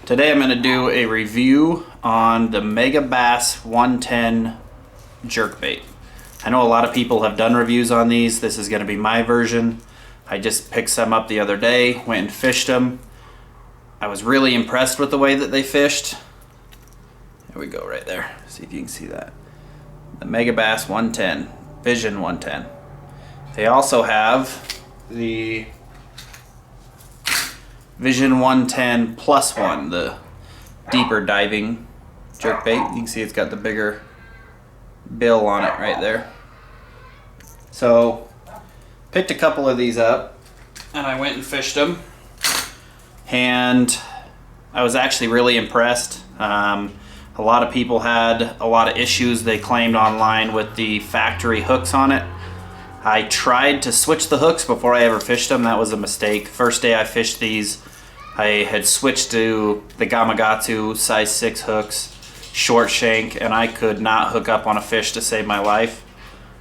Today I'm going to do a review on the Megabass 110 jerkbait. I know a lot of people have done reviews on these. This is going to be my version. I just picked some up the other day, went and fished them. I was really impressed with the way that they fished. There we go, right there. See if you can see that. The Megabass 110, Vision 110. They also have the Vision 110 plus one, the deeper diving jerkbait. You can see it's got the bigger bill on it right there. So, picked a couple of these up and I went and fished them. And I was actually really impressed. A lot of people had a lot of issues they claimed online with the factory hooks on it. I tried to switch the hooks before I ever fished them. That was a mistake. First day I fished these, I had switched to the Gamakatsu size 6 hooks, short shank, and I could not hook up on a fish to save my life.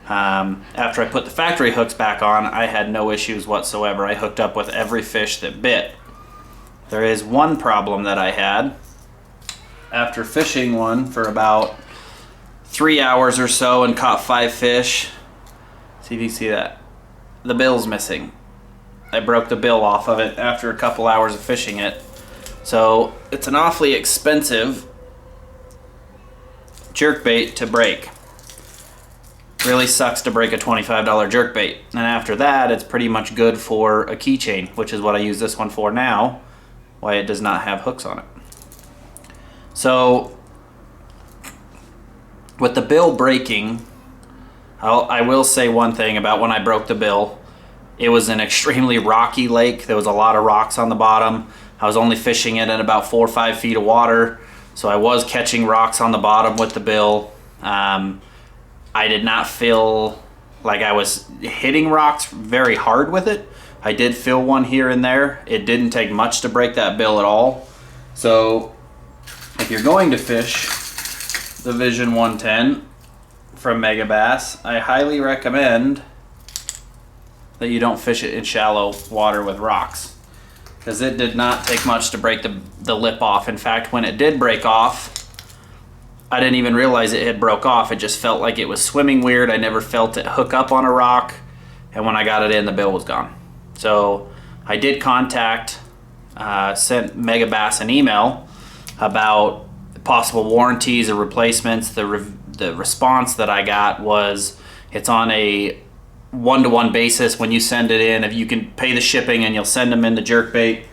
After I put the factory hooks back on, I had no issues whatsoever. I hooked up with every fish that bit. There is one problem that I had. After fishing one for about 3 hours or so and caught 5 fish, see if you can see that. The bill's missing. I broke the bill off of it after a couple hours of fishing it. So it's an awfully expensive jerkbait to break. Really sucks to break a $25 jerkbait. And after that, it's pretty much good for a keychain, which is what I use this one for now, why it does not have hooks on it. So with the bill breaking, I will say one thing about when I broke the bill. It was an extremely rocky lake. There was a lot of rocks on the bottom. I was only fishing it in about 4 or 5 feet of water, so I was catching rocks on the bottom with the bill. I did not feel like I was hitting rocks very hard with it. I did feel one here and there. It didn't take much to break that bill at all. So if you're going to fish the Vision 110 from Megabass, I highly recommend that you don't fish it in shallow water with rocks, because it did not take much to break the lip off. In fact, when it did break off, I didn't even realize it had broke off. It just felt like it was swimming weird. I never felt it hook up on a rock, and when I got it in, the bill was gone. So I did contact, sent Megabass an email about possible warranties or replacements. The response that I got was it's on a one-to-one basis. When you send it in, if you can pay the shipping and you'll send them in the jerkbait,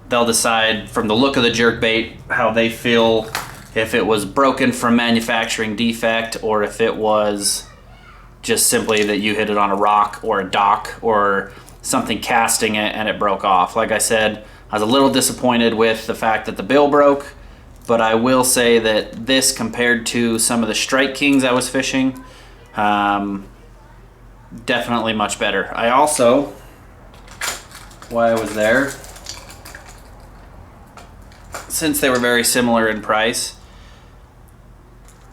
they'll decide from the look of the jerkbait how they feel, if it was broken from manufacturing defect or if it was just simply that you hit it on a rock or a dock or something casting it and it broke off. Like I said, I was a little disappointed with the fact that the bill broke, but I will say that this, compared to some of the Strike Kings I was fishing, definitely much better. I also, while I was there, since they were very similar in price,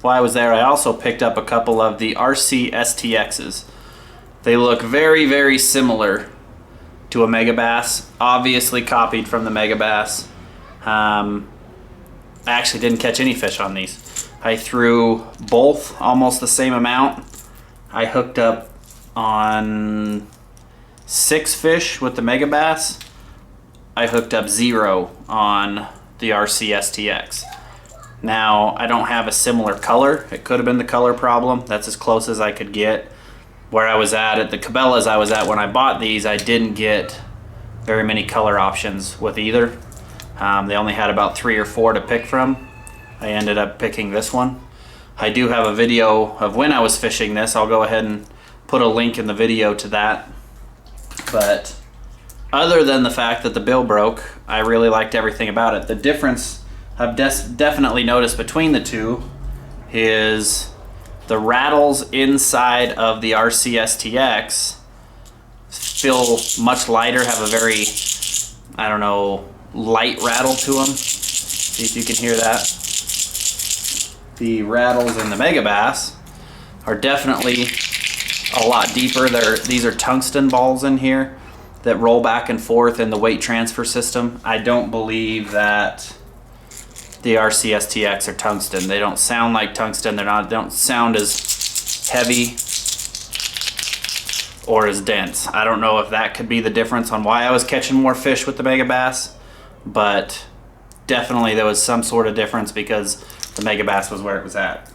while I was there, I also picked up a couple of the RC STXs. They look very, very similar to a Megabass, obviously copied from the Megabass. I actually didn't catch any fish on these. I threw both almost the same amount. I hooked up on 6 fish with the Megabass. I hooked up 0 on the RC STX. Now, I don't have a similar color. It could have been the color problem. That's as close as I could get. Where I was at the Cabela's I was at when I bought these, I didn't get very many color options with either. They only had about 3 or 4 to pick from. I ended up picking this one. I do have a video of when I was fishing this. I'll go ahead and put a link in the video to that. But other than the fact that the bill broke, I really liked everything about it. The difference I've definitely noticed between the two is the rattles inside of the RC STX feel much lighter, have a very, I don't know, light rattle to them. See if you can hear that. The rattles in the Megabass are definitely a lot deeper. These are tungsten balls in here that roll back and forth in the weight transfer system. I don't believe that the RCSTX are tungsten. They don't sound like tungsten. They don't sound as heavy or as dense. I don't know if that could be the difference on why I was catching more fish with the Megabass, but definitely there was some sort of difference because the Megabass was where it was at.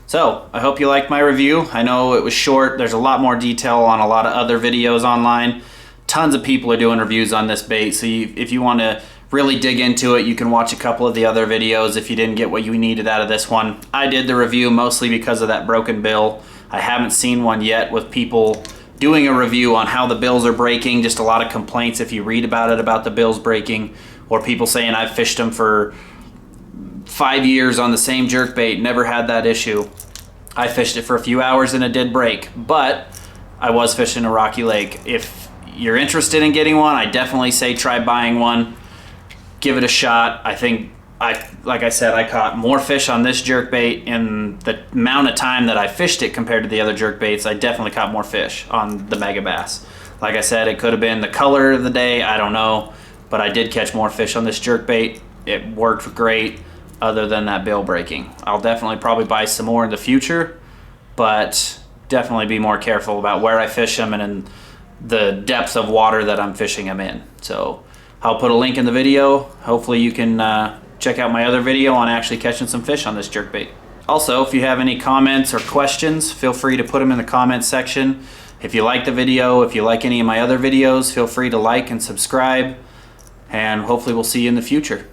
So I hope you liked my review. I know it was short. There's a lot more detail on a lot of other videos online. Tons of people are doing reviews on this bait, so if you want to really dig into it, you can watch a couple of the other videos if you didn't get what you needed out of this one. I did the review mostly because of that broken bill. I haven't seen one yet with people doing a review on how the bills are breaking. Just a lot of complaints if you read about it, about the bills breaking, or people saying I've fished them for 5 years on the same jerkbait, never had that issue. I fished it for a few hours and it did break, but I was fishing a rocky lake. If you're interested in getting one, I definitely say try buying one. Give it a shot. I think, like I said, I caught more fish on this jerkbait in the amount of time that I fished it compared to the other jerkbaits. I definitely caught more fish on the Megabass. Like I said, it could have been the color of the day, I don't know, but I did catch more fish on this jerkbait. It worked great other than that bill breaking. I'll definitely probably buy some more in the future, but definitely be more careful about where I fish them and in the depth of water that I'm fishing them in. So I'll put a link in the video. Hopefully you can check out my other video on actually catching some fish on this jerkbait. Also, if you have any comments or questions, feel free to put them in the comments section. If you like the video, if you like any of my other videos, feel free to like and subscribe, and hopefully we'll see you in the future.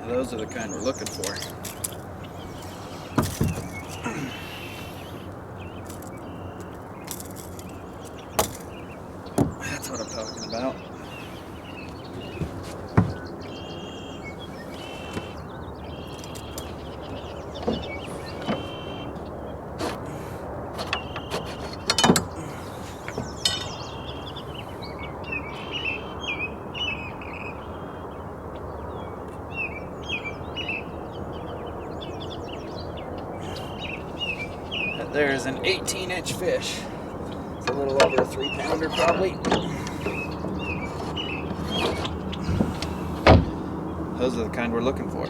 Those are the kind we're looking for. That's what I'm talking about. There's an 18-inch fish. It's a little over a 3-pounder probably. Those are the kind we're looking for.